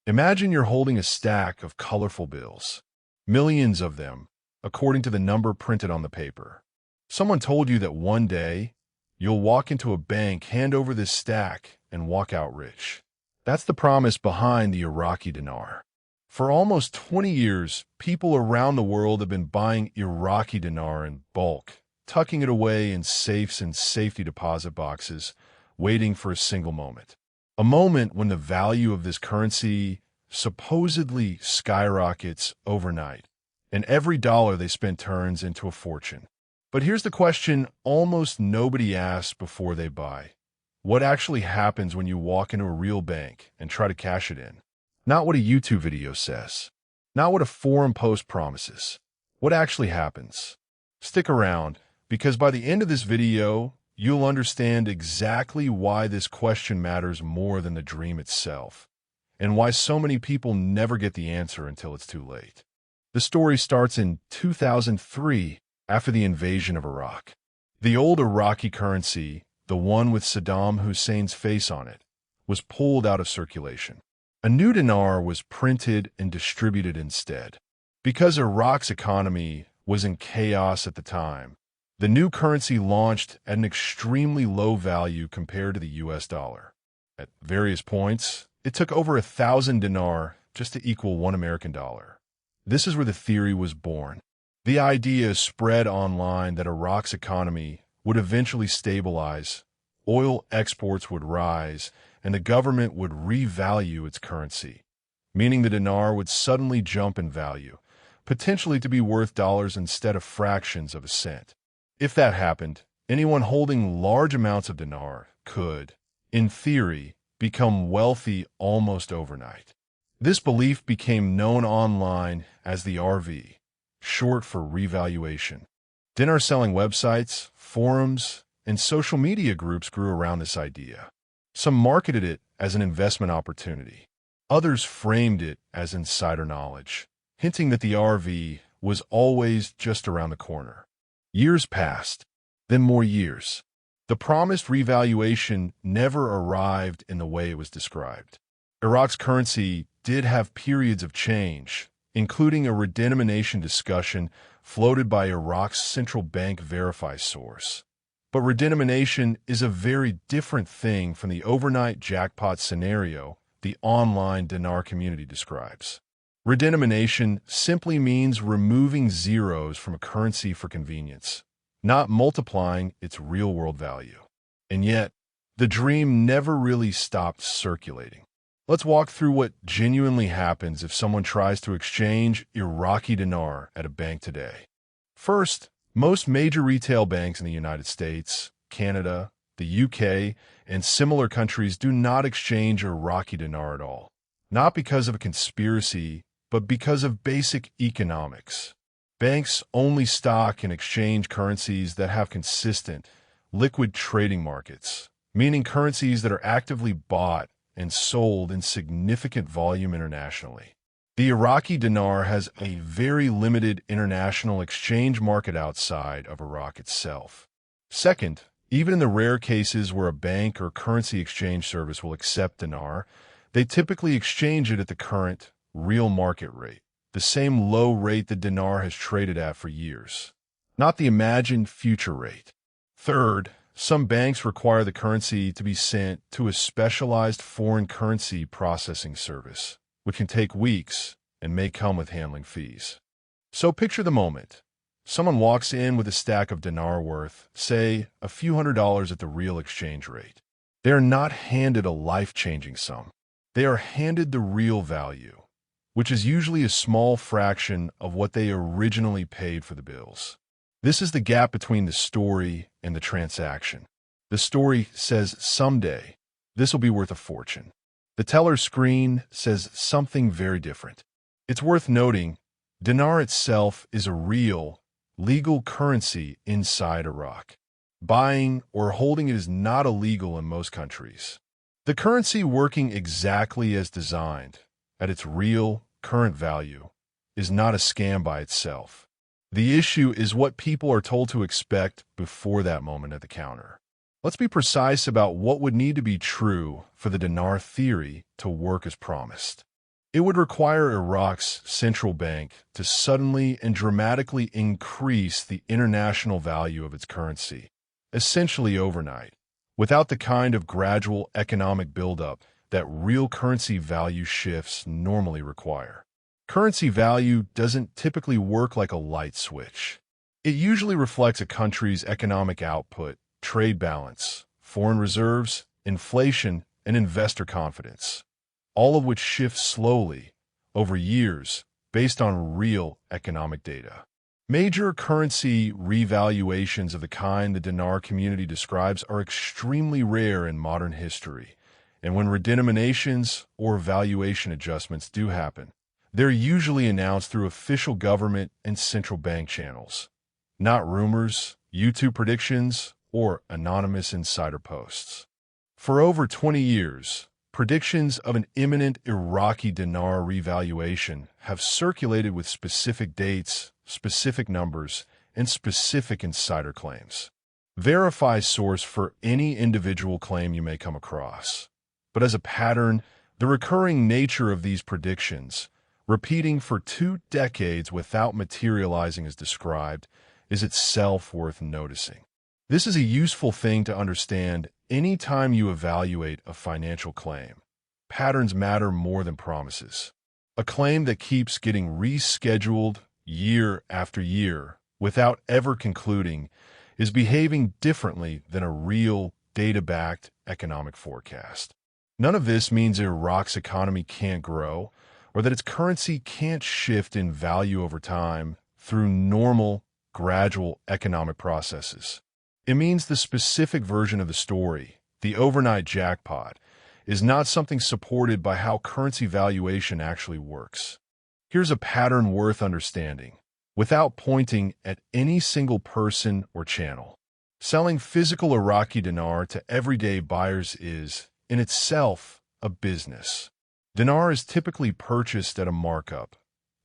Imagine you're holding a stack of colorful bills, millions of them, according to the number printed on the paper. Someone told you that one day you'll walk into a bank, hand over this stack, and walk out rich. That's the promise behind the Iraqi dinar. For almost 20 years, people around the world have been buying Iraqi dinar in bulk, tucking it away in safes and safety deposit boxes, waiting for a single moment. A moment when the value of this currency supposedly skyrockets overnight, and every dollar they spent turns into a fortune. But here's the question almost nobody asks before they buy. What actually happens when you walk into a real bank and try to cash it in? Not what a YouTube video says. Not what a forum post promises. What actually happens? Stick around, because by the end of this video, you'll understand exactly why this question matters more than the dream itself, and why so many people never get the answer until it's too late. The story starts in 2003, after the invasion of Iraq. The old Iraqi currency, the one with Saddam Hussein's face on it, was pulled out of circulation. A new dinar was printed and distributed instead. Because Iraq's economy was in chaos at the time, the new currency launched at an extremely low value compared to the US dollar. At various points, it took over 1,000 dinar just to equal $1 American. This is where the theory was born. The idea spread online that Iraq's economy would eventually stabilize, oil exports would rise, and the government would revalue its currency, meaning the dinar would suddenly jump in value, potentially to be worth dollars instead of fractions of a cent. If that happened, anyone holding large amounts of dinar could, in theory, become wealthy almost overnight. This belief became known online as the RV, short for revaluation. Dinar selling websites, forums, and social media groups grew around this idea. Some marketed it as an investment opportunity. Others framed it as insider knowledge, hinting that the RV was always just around the corner. Years passed, then more years. The promised revaluation never arrived in the way it was described. Iraq's currency did have periods of change, including a redenomination discussion floated by Iraq's central bank Verify source. But redenomination is a very different thing from the overnight jackpot scenario the online dinar community describes. Redenomination simply means removing zeros from a currency for convenience, not multiplying its real-world value. And yet, the dream never really stopped circulating. Let's walk through what genuinely happens if someone tries to exchange Iraqi dinar at a bank today. First, most major retail banks in the United States, Canada, the UK, and similar countries do not exchange Iraqi dinar at all. Not because of a conspiracy, but because of basic economics. Banks only stock and exchange currencies that have consistent, liquid trading markets, meaning currencies that are actively bought and sold in significant volume internationally. The Iraqi dinar has a very limited international exchange market outside of Iraq itself. Second, even in the rare cases where a bank or currency exchange service will accept dinar, they typically exchange it at the current, real market rate, the same low rate the dinar has traded at for years, not the imagined future rate. Third, some banks require the currency to be sent to a specialized foreign currency processing service, which can take weeks and may come with handling fees. So picture the moment. Someone walks in with a stack of dinar worth, say, a few $100s at the real exchange rate. They are not handed a life-changing sum. They are handed the real value, which is usually a small fraction of what they originally paid for the bills. This is the gap between the story and the transaction. The story says someday this will be worth a fortune. The teller's screen says something very different. It's worth noting, dinar itself is a real, legal currency inside Iraq. Buying or holding it is not illegal in most countries. The currency working exactly as designed, at its real, current value, is not a scam by itself. The issue is what people are told to expect before that moment at the counter. Let's be precise about what would need to be true for the dinar theory to work as promised. It would require Iraq's central bank to suddenly and dramatically increase the international value of its currency, essentially overnight, without the kind of gradual economic buildup that real currency value shifts normally require. Currency value doesn't typically work like a light switch. It usually reflects a country's economic output, trade balance, foreign reserves, inflation, and investor confidence, all of which shift slowly over years based on real economic data. Major currency revaluations of the kind the dinar community describes are extremely rare in modern history, and when redenominations or valuation adjustments do happen, they're usually announced through official government and central bank channels, not rumors, YouTube predictions, or anonymous insider posts. For over 20 years, predictions of an imminent Iraqi dinar revaluation have circulated with specific dates, specific numbers, and specific insider claims. Verify source for any individual claim you may come across. But as a pattern, the recurring nature of these predictions, repeating for 2 decades without materializing as described, is itself worth noticing. This is a useful thing to understand anytime you evaluate a financial claim. Patterns matter more than promises. A claim that keeps getting rescheduled year after year without ever concluding is behaving differently than a real, data-backed economic forecast. None of this means Iraq's economy can't grow or that its currency can't shift in value over time through normal, gradual economic processes. It means the specific version of the story, the overnight jackpot, is not something supported by how currency valuation actually works. Here's a pattern worth understanding, without pointing at any single person or channel. Selling physical Iraqi dinar to everyday buyers is, in itself, a business. Dinar is typically purchased at a markup,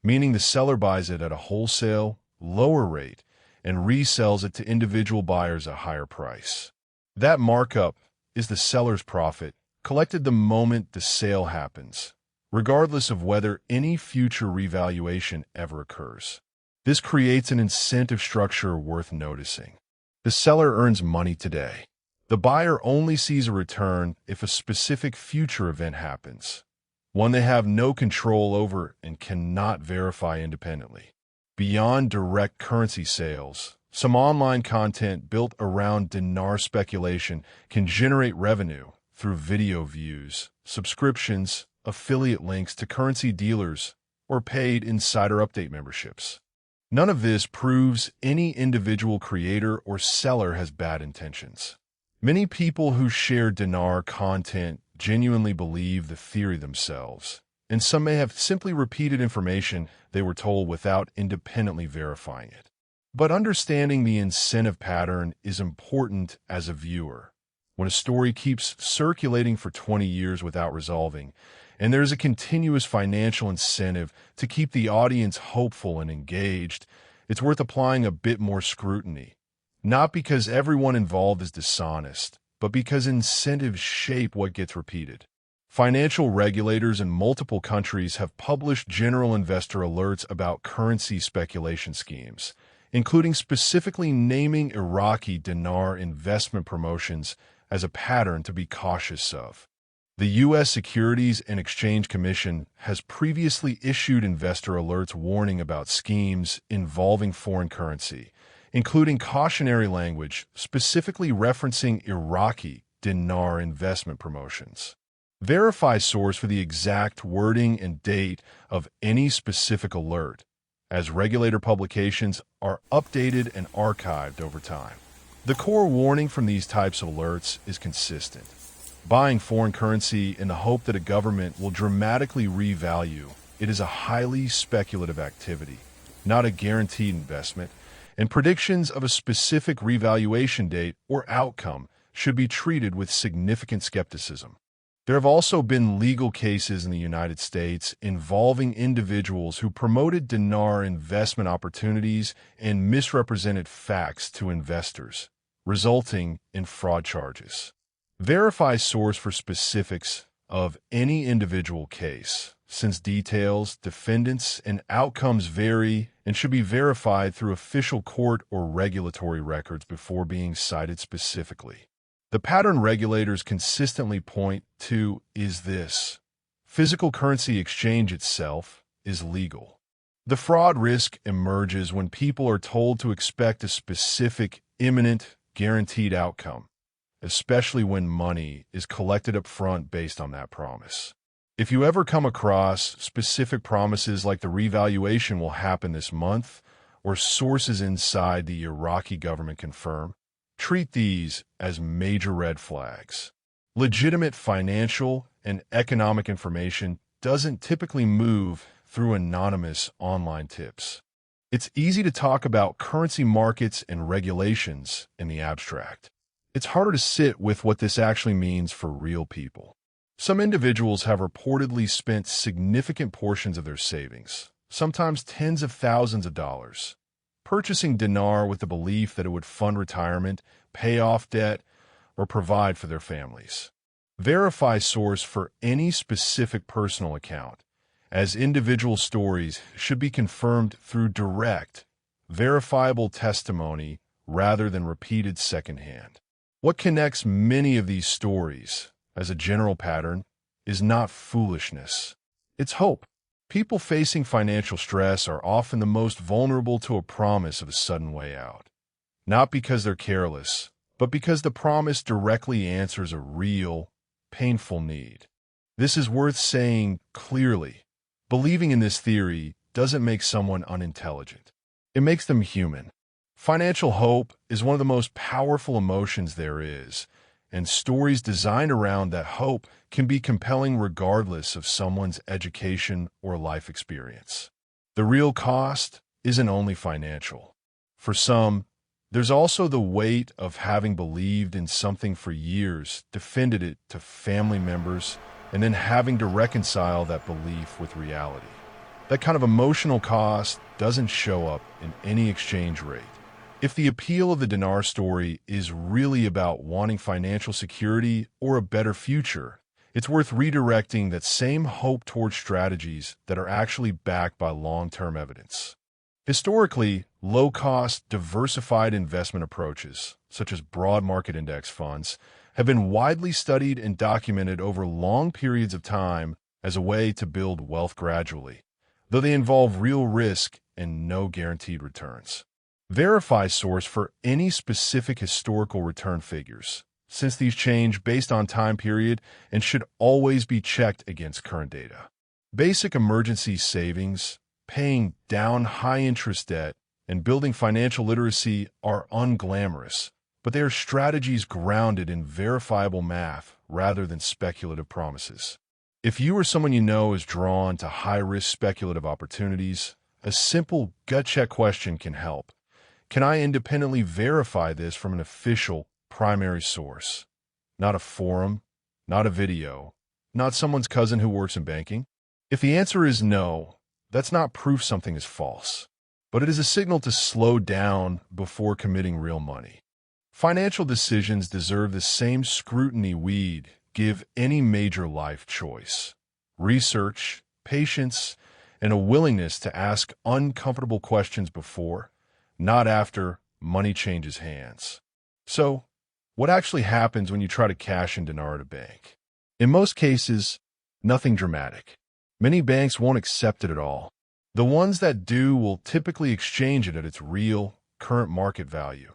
meaning the seller buys it at a wholesale, lower rate, and resells it to individual buyers at a higher price. That markup is the seller's profit, collected the moment the sale happens, regardless of whether any future revaluation ever occurs. This creates an incentive structure worth noticing. The seller earns money today. The buyer only sees a return if a specific future event happens, one they have no control over and cannot verify independently. Beyond direct currency sales, some online content built around dinar speculation can generate revenue through video views, subscriptions, affiliate links to currency dealers, or paid insider update memberships. None of this proves any individual creator or seller has bad intentions. Many people who share dinar content genuinely believe the theory themselves, and some may have simply repeated information they were told without independently verifying it. But understanding the incentive pattern is important as a viewer. When a story keeps circulating for 20 years without resolving, and there is a continuous financial incentive to keep the audience hopeful and engaged, it's worth applying a bit more scrutiny. Not because everyone involved is dishonest, but because incentives shape what gets repeated. Financial regulators in multiple countries have published general investor alerts about currency speculation schemes, including specifically naming Iraqi dinar investment promotions as a pattern to be cautious of. The U.S. Securities and Exchange Commission has previously issued investor alerts warning about schemes involving foreign currency, including cautionary language specifically referencing Iraqi dinar investment promotions. Verify source for the exact wording and date of any specific alert, as regulator publications are updated and archived over time. The core warning from these types of alerts is consistent. Buying foreign currency in the hope that a government will dramatically revalue it is a highly speculative activity, not a guaranteed investment, and predictions of a specific revaluation date or outcome should be treated with significant skepticism. There have also been legal cases in the United States involving individuals who promoted dinar investment opportunities and misrepresented facts to investors, resulting in fraud charges. Verify source for specifics of any individual case, since details, defendants, and outcomes vary and should be verified through official court or regulatory records before being cited specifically. The pattern regulators consistently point to is this: physical currency exchange itself is legal. The fraud risk emerges when people are told to expect a specific, imminent, guaranteed outcome, especially when money is collected up front based on that promise. If you ever come across specific promises like the revaluation will happen this month, or sources inside the Iraqi government confirm, treat these as major red flags. Legitimate financial and economic information doesn't typically move through anonymous online tips. It's easy to talk about currency markets and regulations in the abstract. It's harder to sit with what this actually means for real people. Some individuals have reportedly spent significant portions of their savings, sometimes tens of thousands of dollars, purchasing Dinar with the belief that it would fund retirement, pay off debt, or provide for their families. Verify source for any specific personal account, as individual stories should be confirmed through direct, verifiable testimony rather than repeated secondhand. What connects many of these stories, as a general pattern, is not foolishness. It's hope. People facing financial stress are often the most vulnerable to a promise of a sudden way out. Not because they're careless, but because the promise directly answers a real, painful need. This is worth saying clearly. Believing in this theory doesn't make someone unintelligent. It makes them human. Financial hope is one of the most powerful emotions there is, and stories designed around that hope can be compelling regardless of someone's education or life experience. The real cost isn't only financial. For some, there's also the weight of having believed in something for years, defended it to family members, and then having to reconcile that belief with reality. That kind of emotional cost doesn't show up in any exchange rate. If the appeal of the Dinar story is really about wanting financial security or a better future, it's worth redirecting that same hope towards strategies that are actually backed by long-term evidence. Historically, low-cost, diversified investment approaches, such as broad market index funds, have been widely studied and documented over long periods of time as a way to build wealth gradually, though they involve real risk and no guaranteed returns. Verify source for any specific historical return figures, since these change based on time period and should always be checked against current data. Basic emergency savings, paying down high-interest debt, and building financial literacy are unglamorous, but they are strategies grounded in verifiable math rather than speculative promises. If you or someone you know is drawn to high-risk speculative opportunities, a simple gut check question can help. Can I independently verify this from an official primary source? Not a forum, not a video, not someone's cousin who works in banking? If the answer is no, that's not proof something is false, but it is a signal to slow down before committing real money. Financial decisions deserve the same scrutiny we'd give any major life choice. Research, patience, and a willingness to ask uncomfortable questions before, not after, money changes hands. So, what actually happens when you try to cash in Dinar at a bank? In most cases, nothing dramatic. Many banks won't accept it at all. The ones that do will typically exchange it at its real, current market value,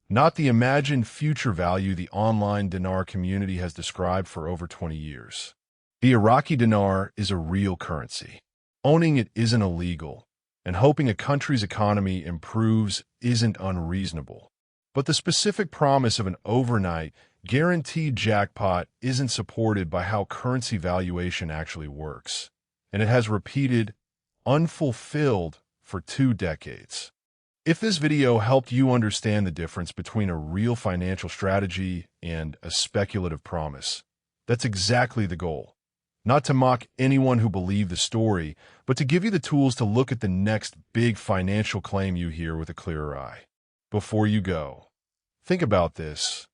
not the imagined future value the online Dinar community has described for over 20 years. The Iraqi dinar is a real currency. Owning it isn't illegal, and hoping a country's economy improves isn't unreasonable. But the specific promise of an overnight, guaranteed jackpot isn't supported by how currency valuation actually works, and it has repeated, unfulfilled for 2 decades. If this video helped you understand the difference between a real financial strategy and a speculative promise, that's exactly the goal. Not to mock anyone who believed the story, but to give you the tools to look at the next big financial claim you hear with a clearer eye. Before you go, think about this.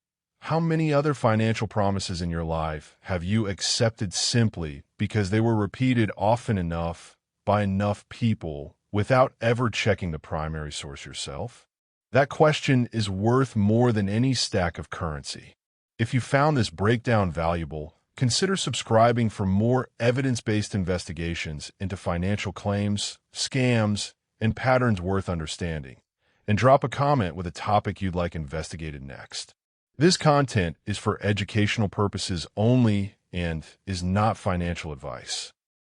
How many other financial promises in your life have you accepted simply because they were repeated often enough by enough people without ever checking the primary source yourself? That question is worth more than any stack of currency. If you found this breakdown valuable, consider subscribing for more evidence-based investigations into financial claims, scams, and patterns worth understanding. And drop a comment with a topic you'd like investigated next. This content is for educational purposes only and is not financial advice.